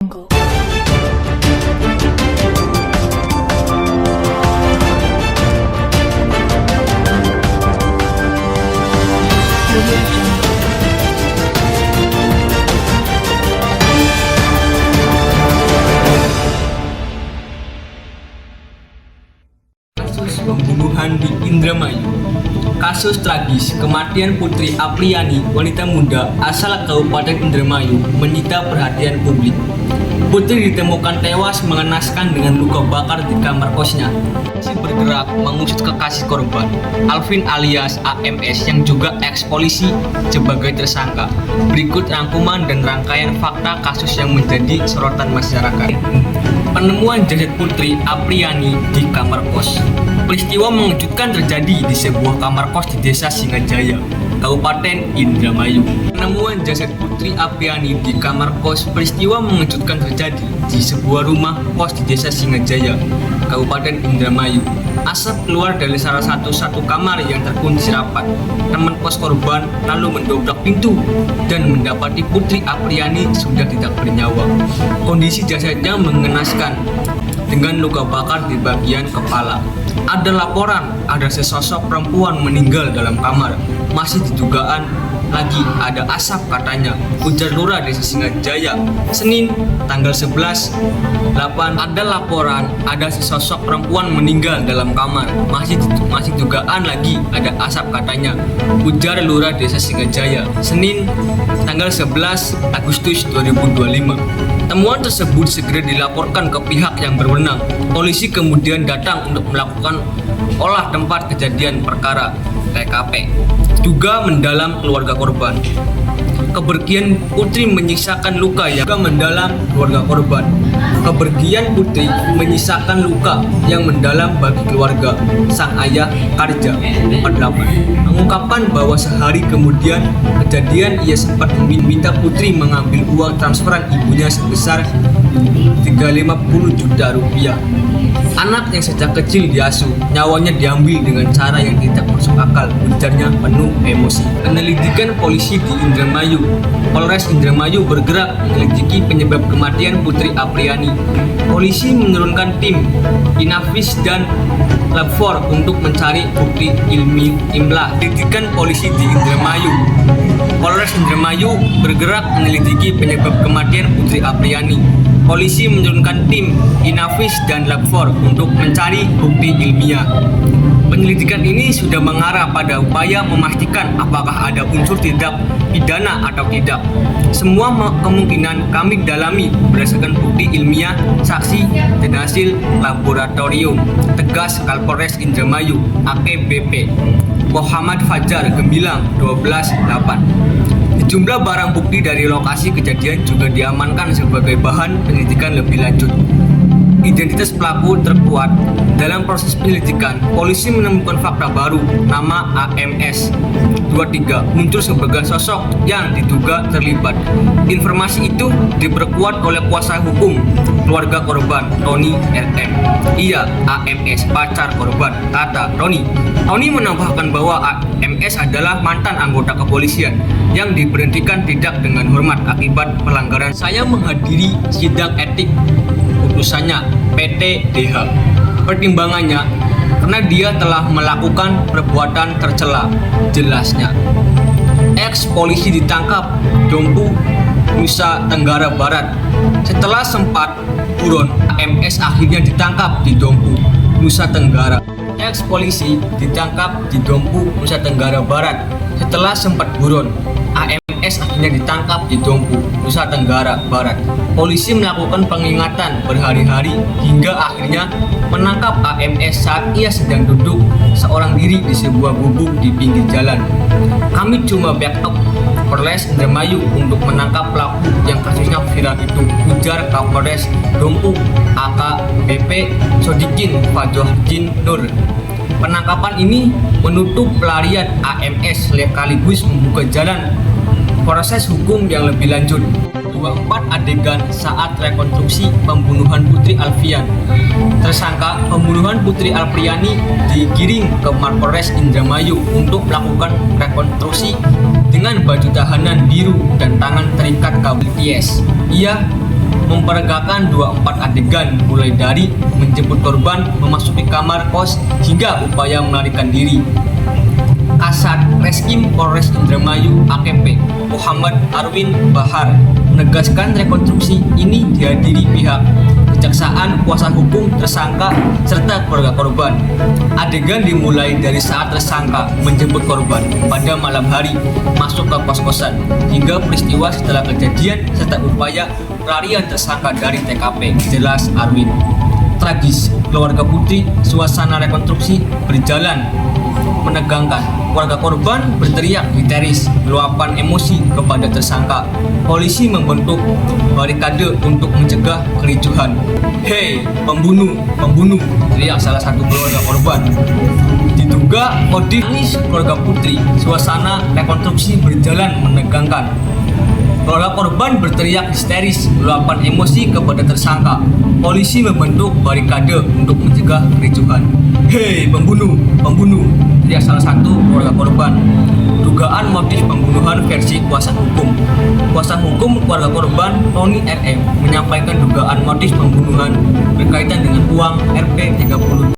Jungle. Audio Jungle. Kasus pembunuhan di Indramayu. Kasus tragis kematian Putri Apriani, wanita muda asal Kabupaten Indramayu, menyita perhatian publik. Putri ditemukan tewas mengenaskan dengan luka bakar di kamar kosnya. Polisi bergerak mengusut kekasih korban, Alvin alias AMS yang juga eks-polisi sebagai tersangka. Berikut rangkuman dan rangkaian fakta kasus yang menjadi sorotan masyarakat. Penemuan jasad Putri Apriani di kamar kos. Peristiwa mengejutkan terjadi di sebuah kamar kos di Desa Singajaya, Kabupaten Indramayu. Penemuan jasad Putri Apriani di kamar kos. Peristiwa mengejutkan terjadi di sebuah rumah kos di Desa Singajaya, Kabupaten Indramayu. Asap keluar dari salah satu kamar yang terkunci rapat. Teman kos korban lalu mendobrak pintu dan mendapati Putri Apriani sudah tidak bernyawa. Kondisi jasadnya mengenaskan dengan luka bakar di bagian kepala. Ada laporan ada sesosok perempuan meninggal dalam kamar. Masih didugaan lagi ada asap katanya, ujar Lurah Desa Singajaya Senin tanggal 11/8. Ada laporan ada sesosok perempuan meninggal dalam kamar. Masih dugaan lagi ada asap katanya, ujar Lurah Desa Singajaya Senin tanggal 11 Agustus 2025. Temuan tersebut segera dilaporkan ke pihak yang berwenang. Polisi kemudian datang untuk melakukan olah tempat kejadian perkara (TKP). Duga mendalam keluarga korban. Kepergian Putri menyisakan luka yang mendalam keluarga korban. Kepergian Putri menyisakan luka yang mendalam bagi keluarga. Sang ayah Karja 48 mengungkapkan bahwa sehari kemudian kejadian ia sempat meminta Putri mengambil uang transferan ibunya sebesar 350 juta rupiah. Anak yang sejak kecil diasuh, nyawanya diambil dengan cara yang tidak masuk akal, ujarnya penuh emosi. Penyelidikan polisi di Indramayu. Polres Indramayu bergerak menyelidiki penyebab kematian Putri Apriani. Polisi menurunkan tim Inavis dan Lab 4 untuk mencari bukti ilmiah. Penyelidikan polisi di Indramayu. Polres Indramayu bergerak menyelidiki penyebab kematian Putri Apriani. Polisi menurunkan tim Inavis dan Lab 4 untuk mencari bukti ilmiah. Penyelidikan ini sudah mengarah pada upaya memastikan apakah ada unsur tindak pidana atau tidak. Semua kemungkinan kami dalami berdasarkan bukti ilmiah, saksi, dan hasil laboratorium, tegas Kapolres Indramayu AKBP Muhammad Fajar Gemilang 12/8. Sejumlah barang bukti dari lokasi kejadian juga diamankan sebagai bahan penyelidikan lebih lanjut. Identitas pelaku terkuat. Dalam proses penyelidikan, polisi menemukan fakta baru. Nama AMS 23 muncul sebagai sosok yang diduga terlibat. Informasi itu diperkuat oleh kuasa hukum keluarga korban, Tony RM. Iya, AMS pacar korban, kata Tony. Tony menambahkan bahwa AMS adalah mantan anggota kepolisian yang diberhentikan tidak dengan hormat akibat pelanggaran. Saya menghadiri sidang etik putusannya PT DH. Pertimbangannya karena dia telah melakukan perbuatan tercela, jelasnya. Eks-polisi ditangkap Dompu, Nusa Tenggara Barat. Setelah sempat buron, AMS akhirnya ditangkap di Dompu, Nusa Tenggara. Eks-polisi ditangkap di Dompu, Nusa Tenggara Barat. Setelah sempat buron, AMS akhirnya ditangkap di Dompu, Nusa Tenggara Barat. Polisi melakukan pengingatan berhari-hari hingga akhirnya menangkap AMS saat ia sedang duduk seorang diri di sebuah gubuk di pinggir jalan. Kami cuma backup Polres Indramayu untuk menangkap pelaku yang kasusnya viral itu, ujar Kapolres Dompu AKBP Sodikin Fadjohdin Nur. Penangkapan ini menutup pelarian AMS sekaligus membuka jalan proses hukum yang lebih lanjut. 24 adegan saat rekonstruksi pembunuhan Putri Alfian. Tersangka pembunuhan Putri Apriani digiring ke Mapolres Indramayu untuk melakukan rekonstruksi dengan baju tahanan biru dan tangan terikat kabel IS. Ia memperagakan 24 adegan mulai dari menjemput korban memasuki kamar kos hingga upaya melarikan diri. Kasat Reskrim Polres Indramayu AKP Muhammad Arwin Bahar menegaskan rekonstruksi ini dihadiri pihak kejaksaan, kuasa hukum tersangka, serta keluarga korban. Adegan dimulai dari saat tersangka menjemput korban pada malam hari masuk ke kos-kosan hingga peristiwa setelah kejadian serta upaya pelarian tersangka dari TKP, jelas Arwin. Tragis, keluarga Putri, suasana rekonstruksi berjalan menegangkan. Keluarga korban berteriak histeris, meluapkan emosi kepada tersangka. Polisi membentuk barikade untuk mencegah kericuhan. "Hei, pembunuh, pembunuh!" teriak salah satu keluarga korban. Diduga motif tangis keluarga Putri, suasana rekonstruksi berjalan menegangkan. Keluarga korban berteriak histeris, meluapkan emosi kepada tersangka. Polisi membentuk barikade untuk mencegah kericuhan. "Hei, pembunuh, pembunuh!" teriak salah satu keluarga korban. Dugaan motif pembunuhan versi kuasa hukum. Kuasa hukum keluarga korban Tony RM menyampaikan dugaan motif pembunuhan berkaitan dengan uang Rp 30